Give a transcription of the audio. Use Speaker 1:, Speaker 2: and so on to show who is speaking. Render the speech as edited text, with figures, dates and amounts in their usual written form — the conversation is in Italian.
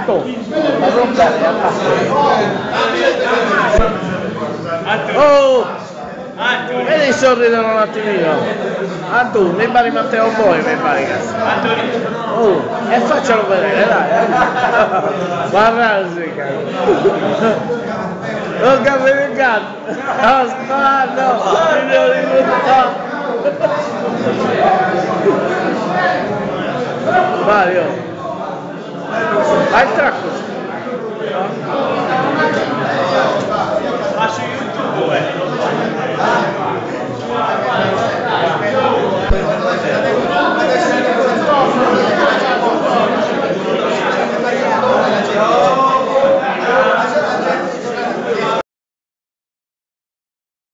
Speaker 1: Anto, ma rompere, oh! Vedi sorridono un attimino. Anto, mi pare Matteo Boi, mi pare che oh, e faccelo vedere, dai. Guarda sì, non capisco il cazzo. No, sparo, Mario, vai il tracco. Ma su YouTube